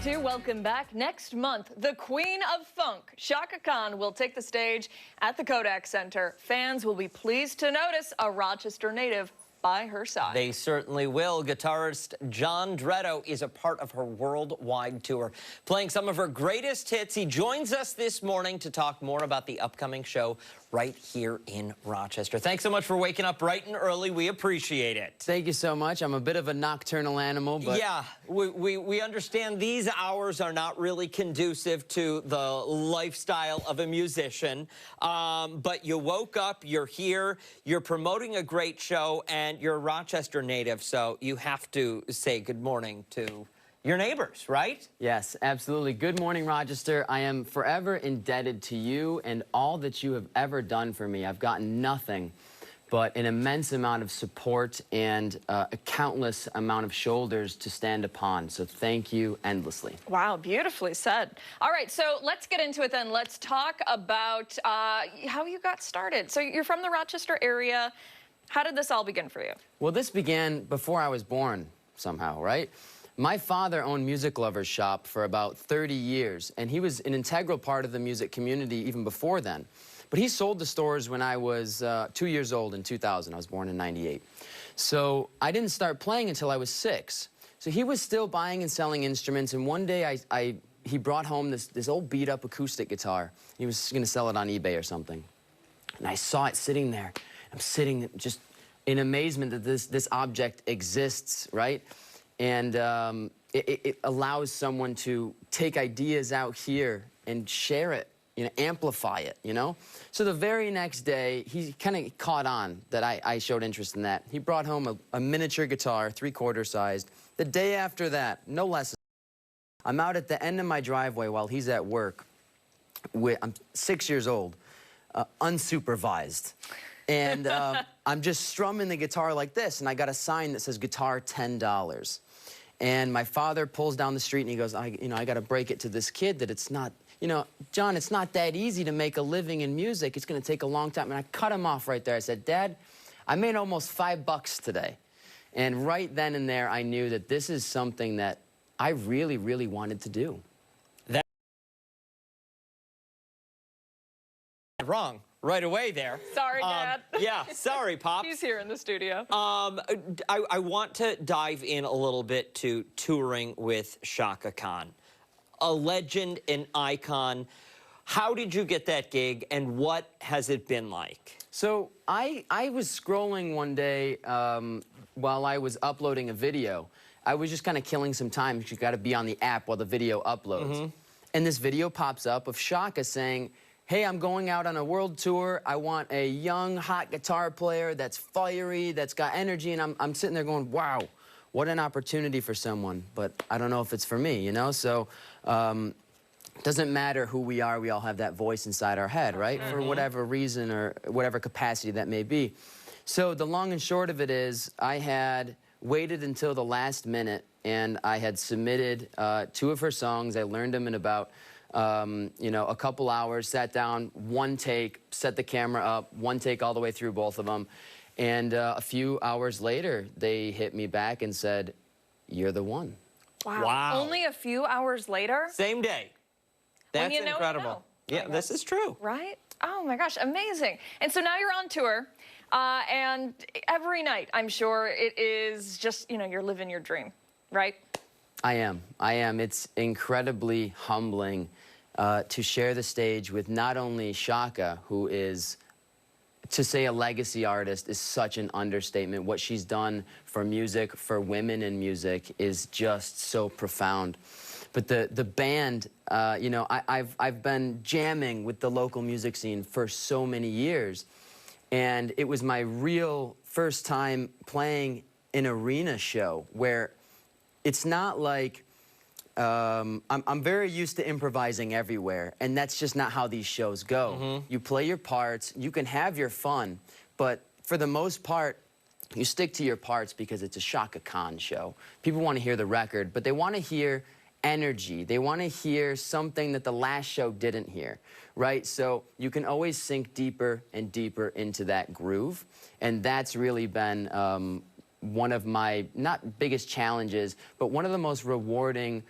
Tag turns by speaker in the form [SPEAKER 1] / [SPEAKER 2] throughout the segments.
[SPEAKER 1] 2022. Welcome back. Next month, the Queen of Funk, Chaka Khan, will take the stage at the Kodak Center. Fans will be pleased to notice a Rochester native by her side.
[SPEAKER 2] They certainly will. Guitarist Jon Dretto is a part of her worldwide tour, playing some of her greatest hits. He joins us this morning to talk more about the upcoming show right here in Rochester. Thanks so much for waking up bright and early. We appreciate it.
[SPEAKER 3] Thank you so much. I'm a bit of a nocturnal animal, but...
[SPEAKER 2] Yeah, we understand these hours are not really conducive to the lifestyle of a musician, but you woke up, you're here, you're promoting a great show, and you're a Rochester native, so you have to say good morning to your neighbors, right?
[SPEAKER 3] Yes, absolutely. Good morning, Rochester. I am forever indebted to you and all that you have ever done for me. I've gotten nothing but an immense amount of support and a countless amount of shoulders to stand upon. So thank you endlessly.
[SPEAKER 1] Wow, beautifully said. All right, so let's get into it then. Let's talk about how you got started. So you're from the Rochester area. How did this all begin for you?
[SPEAKER 3] Well, this began before I was born somehow, right? My father owned Music Lovers Shop for about 30 years, and he was an integral part of the music community even before then. But he sold the stores when I was 2 years old in 2000. I was born in '98. So I didn't start playing until I was 6. So he was still buying and selling instruments, and one day he brought home this old beat-up acoustic guitar. He was going to sell it on eBay or something. And I saw it sitting there. I'm sitting just in amazement that this object exists, right? And it allows someone to take ideas out here and share it, you know, amplify it, you know? So the very next day, he kind of caught on that I showed interest in that. He brought home a miniature guitar, 3/4 sized. The day after that, no less. I'm out at the end of my driveway while he's at work. I'm 6 years old, unsupervised. And I'm just strumming the guitar like this, and I got a sign that says guitar $10. And my father pulls down the street and he goes, I got to break it to this kid that it's not, you know, John, it's not that easy to make a living in music. It's going to take a long time. And I cut him off right there. I said, Dad, I made almost $5 today. And right then and there, I knew that this is something that I really, really wanted to do.
[SPEAKER 2] That's wrong. Right away there.
[SPEAKER 1] Sorry, Dad.
[SPEAKER 2] Yeah, sorry, Pop.
[SPEAKER 1] He's here in the studio.
[SPEAKER 2] I want to dive in a little bit to touring with Chaka Khan. A legend, an icon. How did you get that gig, and what has it been like?
[SPEAKER 3] So I was scrolling one day while I was uploading a video. I was just kind of killing some time because you got to be on the app while the video uploads. And this video pops up of Chaka saying, hey, I'm going out on a world tour. I want a young, hot guitar player that's fiery, that's got energy. And I'm sitting there going, wow, what an opportunity for someone. But I don't know if it's for me, you know? So it doesn't matter who we are. We all have that voice inside our head, right? For whatever reason or whatever capacity that may be. So the long and short of it is I had waited until the last minute, and I had submitted 2 of her songs. I learned them in about you know, a couple hours, sat down, one take, set the camera up, one take all the way through both of them. And a few hours later, they hit me back and said, you're the one.
[SPEAKER 1] Wow.
[SPEAKER 2] Wow.
[SPEAKER 1] Only a few hours later?
[SPEAKER 2] Same day. That's
[SPEAKER 1] you know,
[SPEAKER 2] incredible.
[SPEAKER 1] you know.
[SPEAKER 2] Yeah, this is true.
[SPEAKER 1] Right? Oh, my gosh, amazing. And so now you're on tour, and every night, I'm sure it is just, you know, you're living your dream, right?
[SPEAKER 3] I am. It's incredibly humbling to share the stage with not only Chaka, who is, to say a legacy artist is such an understatement. What she's done for music, for women in music, is just so profound. But the band, you know, I've been jamming with the local music scene for so many years, and it was my real first time playing an arena show where it's not like, I'm very used to improvising everywhere, and that's just not how these shows go. You play your parts, you can have your fun, but for the most part, you stick to your parts because it's a Chaka Khan show. People want to hear the record, but they want to hear energy. They want to hear something that the last show didn't hear, right? So you can always sink deeper and deeper into that groove, and that's really been one of my, not biggest challenges, but one of the most rewarding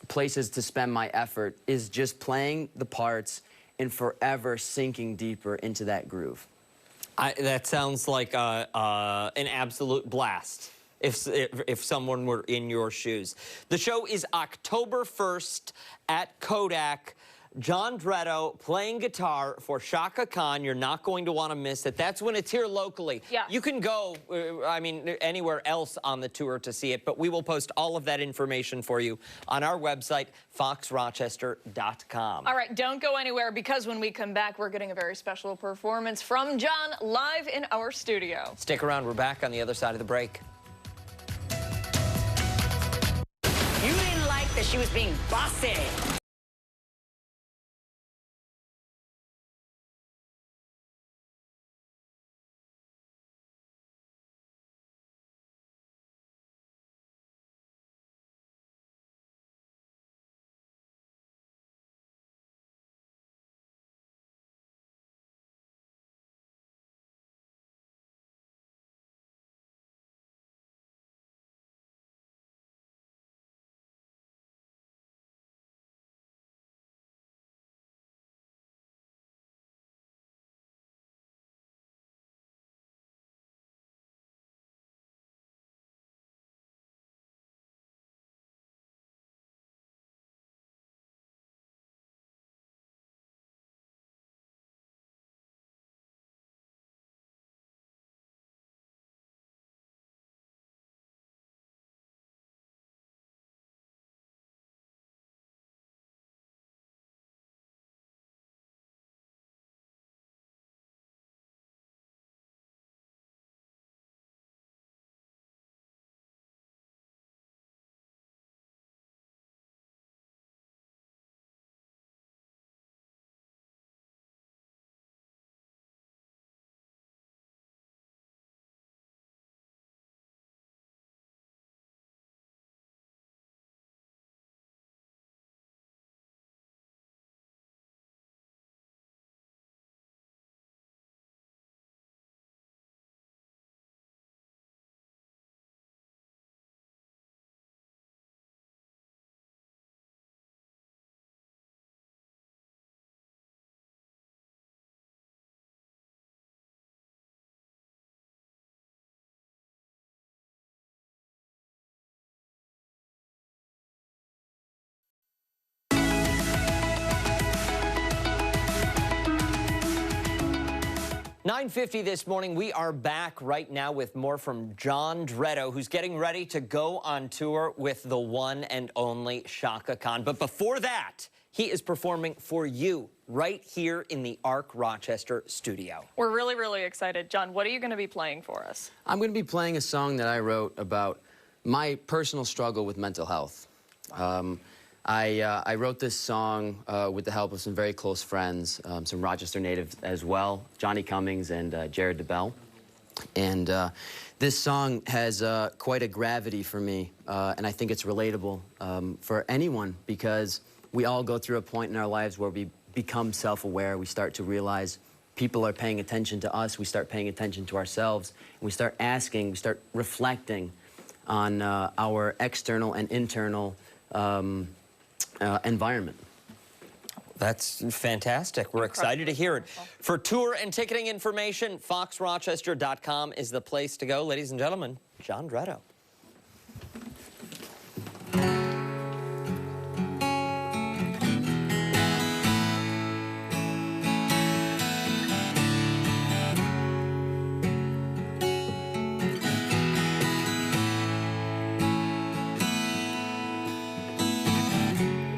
[SPEAKER 3] places to spend my effort is just playing the parts and forever sinking deeper into that groove.
[SPEAKER 2] That sounds like an absolute blast if someone were in your shoes. The show is October 1st at Kodak. Jon Dretto playing guitar for Chaka Khan. You're not going to want to miss it. That's when it's here locally.
[SPEAKER 1] Yeah.
[SPEAKER 2] You can go, anywhere else on the tour to see it, but we will post all of that information for you on our website, foxrochester.com.
[SPEAKER 1] All right, don't go anywhere, because when we come back, we're getting a very special performance from Jon live in our studio.
[SPEAKER 2] Stick around. We're back on the other side of the break.
[SPEAKER 4] You didn't like that she was being bossy.
[SPEAKER 2] $9:50 this morning. We are back right now with more from Jon Dretto, who's getting ready to go on tour with the one and only Chaka Khan. But before that, he is performing for you right here in the Arc Rochester studio. We're
[SPEAKER 1] really, really excited. Jon, what are you going to be playing for us?
[SPEAKER 3] I'm going to be playing a song that I wrote about my personal struggle with mental health. I wrote this song with the help of some very close friends, some Rochester natives as well, Johnny Cummings and Jared DeBell. And this song has quite a gravity for me, and I think it's relatable for anyone, because we all go through a point in our lives where we become self-aware. We start to realize people are paying attention to us. We start paying attention to ourselves. And we start asking, we start reflecting on our external and internal environment.
[SPEAKER 2] That's fantastic. We're excited to hear it. For tour and ticketing information, foxrochester.com is the place to go. Ladies and gentlemen, Jon Dretto.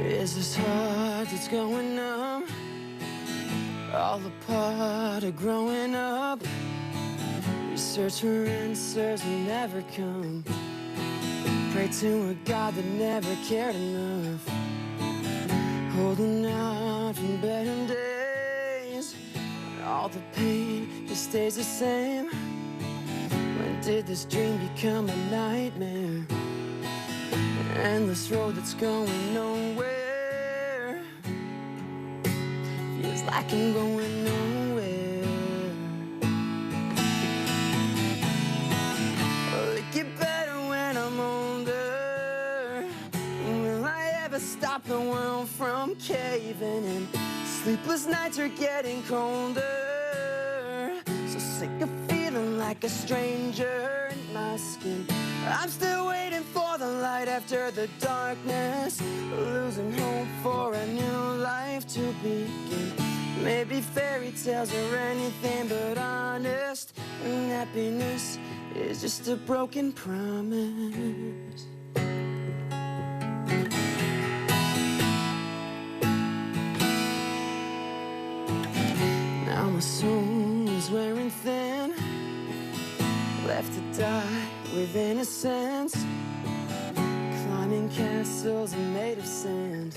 [SPEAKER 3] Is this heart that's going numb, all a part of growing up? We search for answers we never come, pray to a God that never cared enough, holding out from better days, when all the pain just stays the same. When did this dream become a nightmare? An endless road that's going nowhere. Feels like I'm going nowhere. Will it get better when I'm older? stop the world from caving in. Sleepless nights are getting colder. So sick of feeling like a stranger in my skin. I'm still waiting for the light after the darkness, losing hope for a new life to begin. Maybe fairy tales are anything but honest, and happiness is just a broken promise. Now my soul is wearing thin, left to die with innocence, climbing castles made of sand,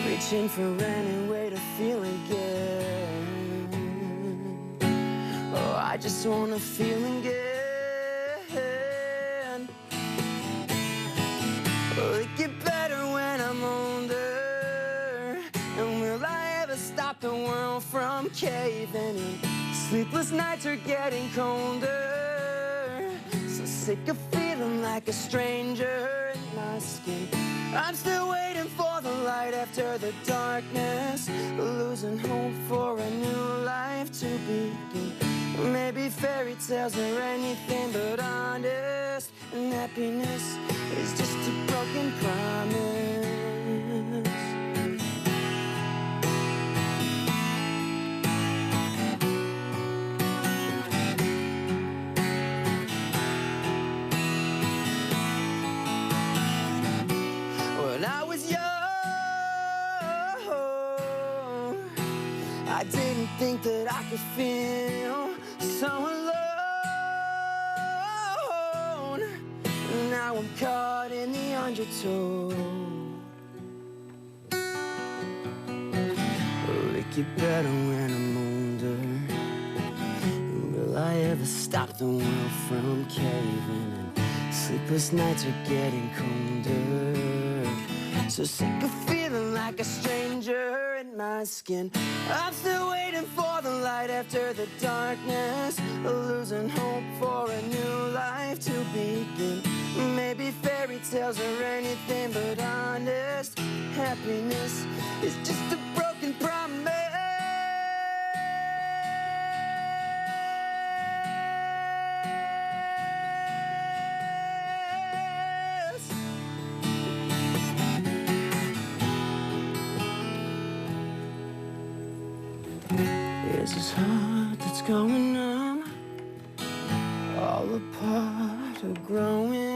[SPEAKER 3] reaching for any way to feel again. Oh, I just wanna feel again. Will it get better when I'm older? And will I ever stop the world from caving in? Sleepless nights are getting colder. So sick of feeling like a stranger in my skin. I'm still waiting for the light after the darkness, losing hope for a new life to begin. Maybe fairy tales are anything but honest, and happiness is just a broken promise. When I was young, I didn't think that I could feel so alone. Now I'm caught in the undertow. Will it get better when I'm older? Will I ever stop the world from caving in? Sleepless nights are getting colder. So sick of feeling like a stranger in my skin. I'm still waiting for the light after the darkness, losing hope for a new life to begin. Maybe fairy tales are anything but honest. Happiness is just a broken promise. It's his heart that's going numb, all apart or growing